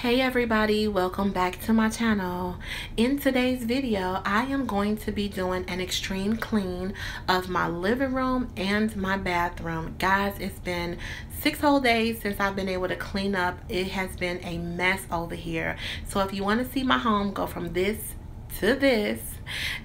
Hey everybody, welcome back to my channel. In today's video, I am going to be doing an extreme clean of my living room and my bathroom. Guys, it's been 6 whole days since I've been able to clean up. It has been a mess over here. So if you want to see my home go from this to this,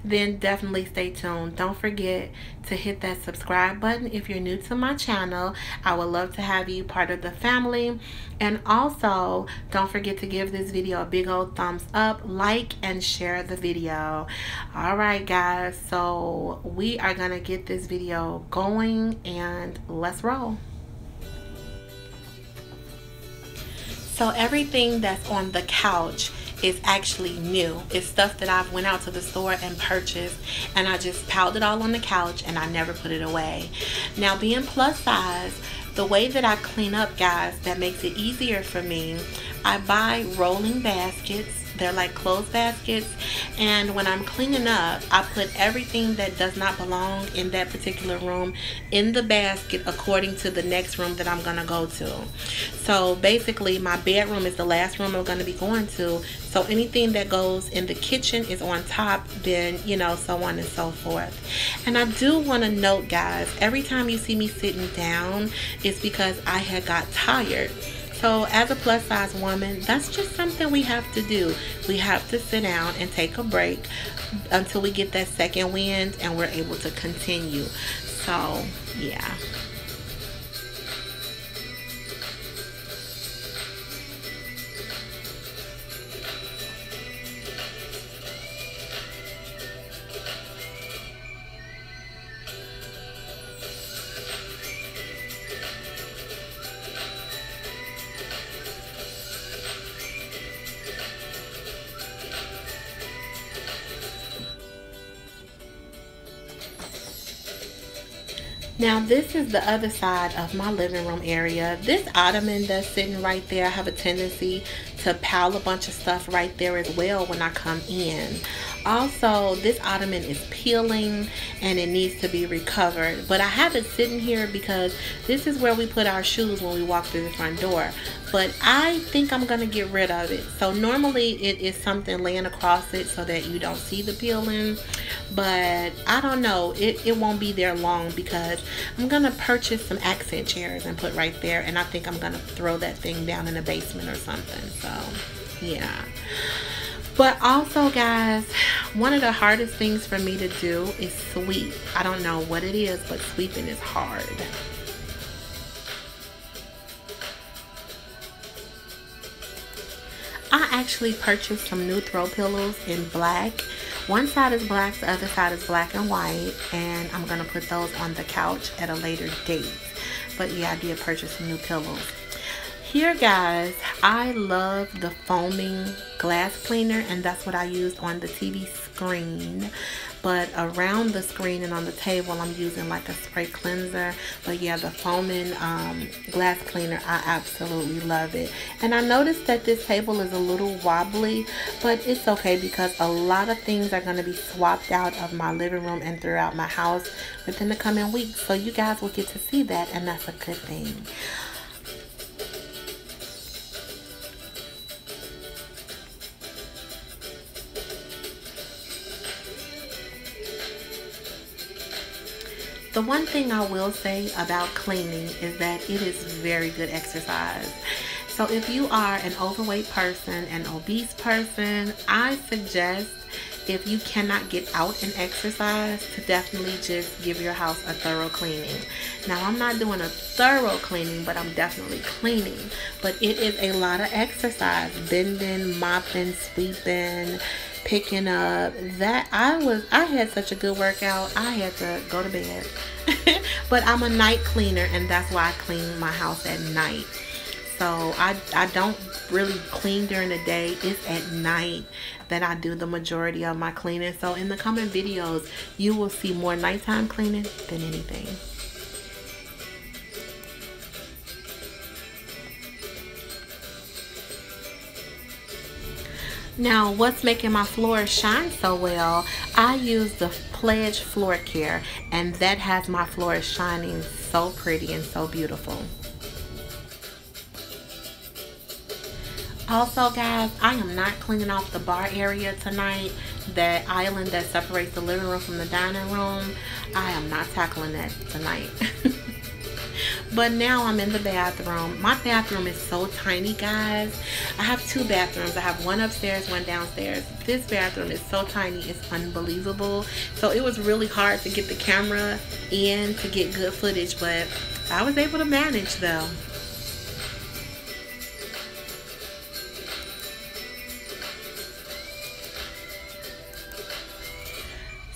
then definitely stay tuned. Don't forget to hit that subscribe button if you're new to my channel. I would love to have you part of the family. And also don't forget to give this video a big old thumbs up, like, and share the video. All right guys, so we are gonna get this video going and let's roll. So everything that's on the couch is actually new. It's stuff that I've went out to the store and purchased, and I just piled it all on the couch and I never put it away. Now, being plus size, the way that I clean up, guys, that makes it easier for me, I buy rolling baskets. They're like clothes baskets, and when I'm cleaning up, I put everything that does not belong in that particular room in the basket according to the next room that I'm gonna go to. So basically my bedroom is the last room I'm gonna be going to, so anything that goes in the kitchen is on top, then so on and so forth. And I do want to note, guys, every time you see me sitting down, it's because I had got tired. So as a plus size woman, that's just something we have to do. We have to sit down and take a break until we get that second wind and we're able to continue. So yeah. Now this is the other side of my living room area. This ottoman that's sitting right there, I have a tendency to pile a bunch of stuff right there as well when I come in. Also, this ottoman is peeling and it needs to be recovered, but I have it sitting here because this is where we put our shoes when we walk through the front door. But I think I'm gonna get rid of it. So normally it is something laying across it so that you don't see the peeling, but I don't know, it won't be there long because I'm gonna purchase some accent chairs and put right there, and I think I'm gonna throw that thing down in the basement or something. So yeah. But also, guys, one of the hardest things for me to do is sweep. I don't know what it is, but sweeping is hard. I actually purchased some new throw pillows in black. One side is black, the other side is black and white, and I'm gonna put those on the couch at a later date. But yeah, I did purchase some new pillows. Here, guys, I love the foaming glass cleaner, and that's what I used on the TV screen. But around the screen and on the table, I'm using like a spray cleanser. But yeah, the foaming glass cleaner, I absolutely love it. And I noticed that this table is a little wobbly, but it's okay because a lot of things are going to be swapped out of my living room and throughout my house within the coming weeks. So you guys will get to see that, and that's a good thing. The one thing I will say about cleaning is that it is very good exercise. So if you are an overweight person, an obese person, I suggest, if you cannot get out and exercise, to definitely just give your house a thorough cleaning. Now, I'm not doing a thorough cleaning, but I'm definitely cleaning. But it is a lot of exercise, bending, mopping, sweeping, picking up. That I had such a good workout, I had to go to bed. But I'm a night cleaner, and that's why I clean my house at night. So I don't really clean during the day. It's at night that I do the majority of my cleaning. So in the coming videos, you will see more nighttime cleaning than anything. Now, what's making my floors shine so well, I use the Pledge Floor Care, and that has my floors shining so pretty and so beautiful. Also, guys, I am not cleaning off the bar area tonight. That island that separates the living room from the dining room. I am not tackling that tonight. But now I'm in the bathroom. My bathroom is so tiny, guys. I have two bathrooms. I have one upstairs, one downstairs. This bathroom is so tiny, it's unbelievable. So it was really hard to get the camera in to get good footage, but I was able to manage though.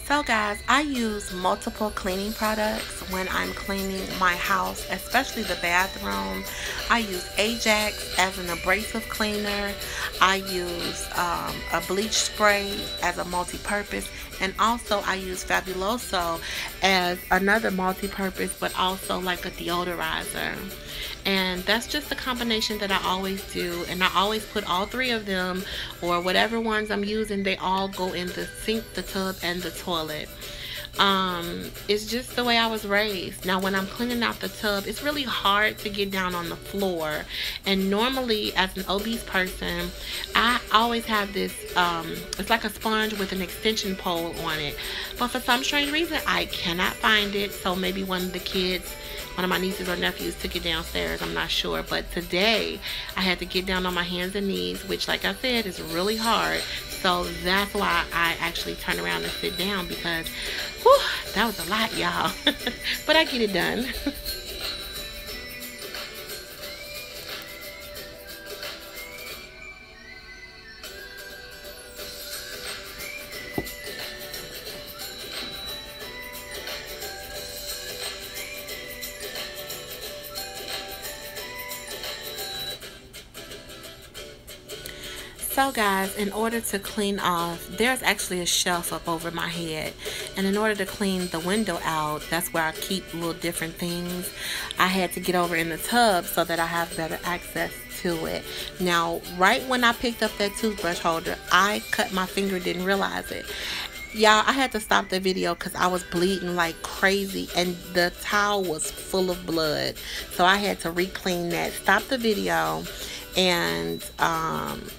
So guys, I use multiple cleaning products when I'm cleaning my house, especially the bathroom. I use Ajax as an abrasive cleaner. I use a bleach spray as a multi-purpose, and also I use Fabuloso as another multi-purpose, but also like a deodorizer. And that's just the combination that I always do, and I always put all three of them, or whatever ones I'm using, they all go in the sink, the tub, and the toilet. It's just the way I was raised. Now when I'm cleaning out the tub, it's really hard to get down on the floor, and normally as an obese person, I always have this it's like a sponge with an extension pole on it, but for some strange reason I cannot find it. So maybe one of the kids, one of my nieces or nephews, took it downstairs, I'm not sure. But today I had to get down on my hands and knees, which like I said is really hard. So that's why I actually turn around and sit down, because whew, that was a lot, y'all. But I get it done. So guys, in order to clean off, there's actually a shelf up over my head, and in order to clean the window out, that's where I keep little different things. I had to get over in the tub so that I have better access to it. Now right when I picked up that toothbrush holder, I cut my finger, didn't realize it. Y'all, I had to stop the video because I was bleeding like crazy, and the towel was full of blood, so I had to re-clean that, stop the video, and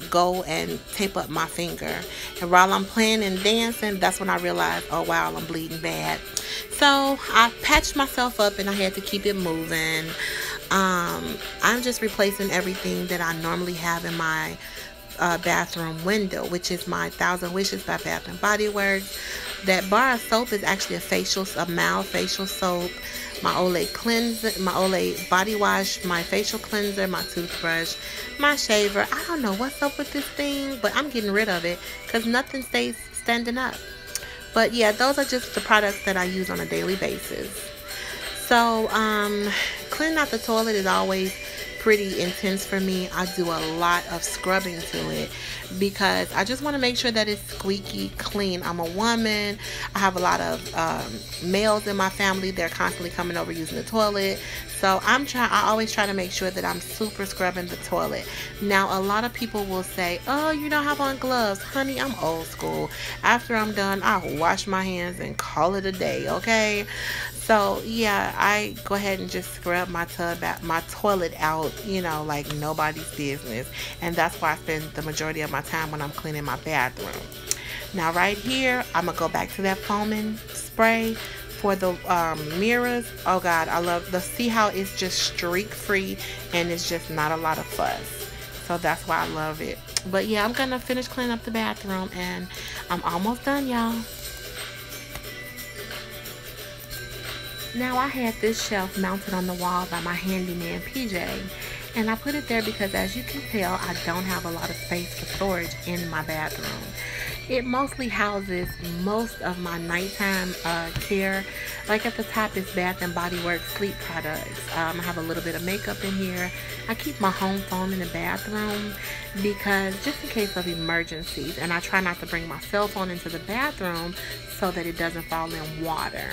go and tape up my finger. And while I'm playing and dancing, that's when I realized, oh wow, I'm bleeding bad. So I patched myself up and I had to keep it moving. I'm just replacing everything that I normally have in my bathroom window, which is my Thousand Wishes by Bath and Body Works. That bar of soap is actually a mild facial soap. My Olay cleanser, my Olay body wash, my facial cleanser, my toothbrush, my shaver. I don't know what's up with this thing, but I'm getting rid of it because nothing stays standing up. But yeah, those are just the products that I use on a daily basis. So cleaning out the toilet is always pretty intense for me. I do a lot of scrubbing to it because I just want to make sure that it's squeaky clean. I'm a woman. I have a lot of males in my family. They're constantly coming over using the toilet. So I always try to make sure that I'm super scrubbing the toilet. Now, a lot of people will say, oh, you don't have on gloves. Honey, I'm old school. After I'm done, I'll wash my hands and call it a day, okay? So yeah, I go ahead and just scrub my toilet out, you know, like nobody's business. And that's why I spend the majority of my time when I'm cleaning my bathroom. Now right here, I'm gonna go back to that foaming spray for the mirrors. Oh God, I love see how it's just streak free and it's just not a lot of fuss. So that's why I love it. But yeah, I'm gonna finish cleaning up the bathroom and I'm almost done, y'all. Now I had this shelf mounted on the wall by my handyman PJ, and I put it there because, as you can tell, I don't have a lot of space for storage in my bathroom. It mostly houses most of my nighttime care. Like at the top is Bath and Body Works sleep products. I have a little bit of makeup in here. I keep my home phone in the bathroom because just in case of emergencies, and I try not to bring my cell phone into the bathroom so that it doesn't fall in water.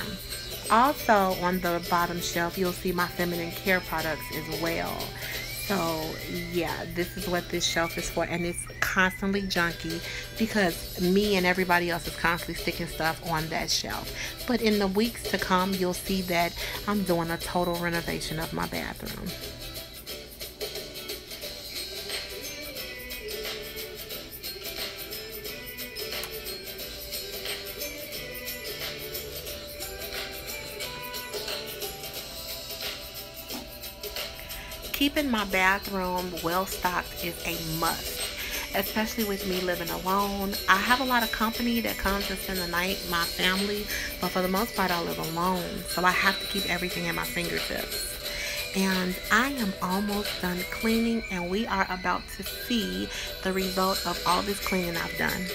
Also on the bottom shelf, you'll see my feminine care products as well. So yeah, this is what this shelf is for, and it's constantly junky because me and everybody else is constantly sticking stuff on that shelf. But in the weeks to come, you'll see that I'm doing a total renovation of my bathroom. keeping my bathroom well stocked is a must, especially with me living alone. I have a lot of company that comes to spend the night, my family, but for the most part I live alone, so I have to keep everything at my fingertips. And I am almost done cleaning, and we are about to see the result of all this cleaning I've done.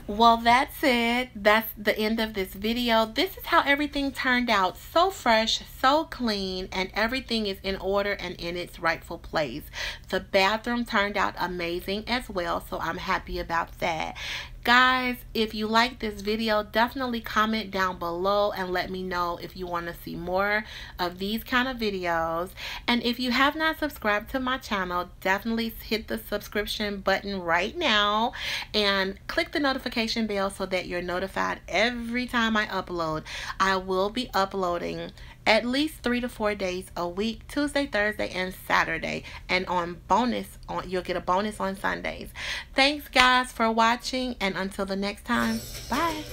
Well, that's it. That's the end of this video. This is how everything turned out. So fresh, so clean, and everything is in order and in its rightful place. The bathroom turned out amazing as well, so I'm happy about that. Guys, if you like this video, definitely comment down below and let me know if you want to see more of these kind of videos. And if you have not subscribed to my channel, definitely hit the subscription button right now and click the notification bell so that you're notified every time I upload. I will be uploading at least 3 to 4 days a week, Tuesday, Thursday, and Saturday. And you'll get a bonus on Sundays. Thanks guys for watching, and until the next time, bye.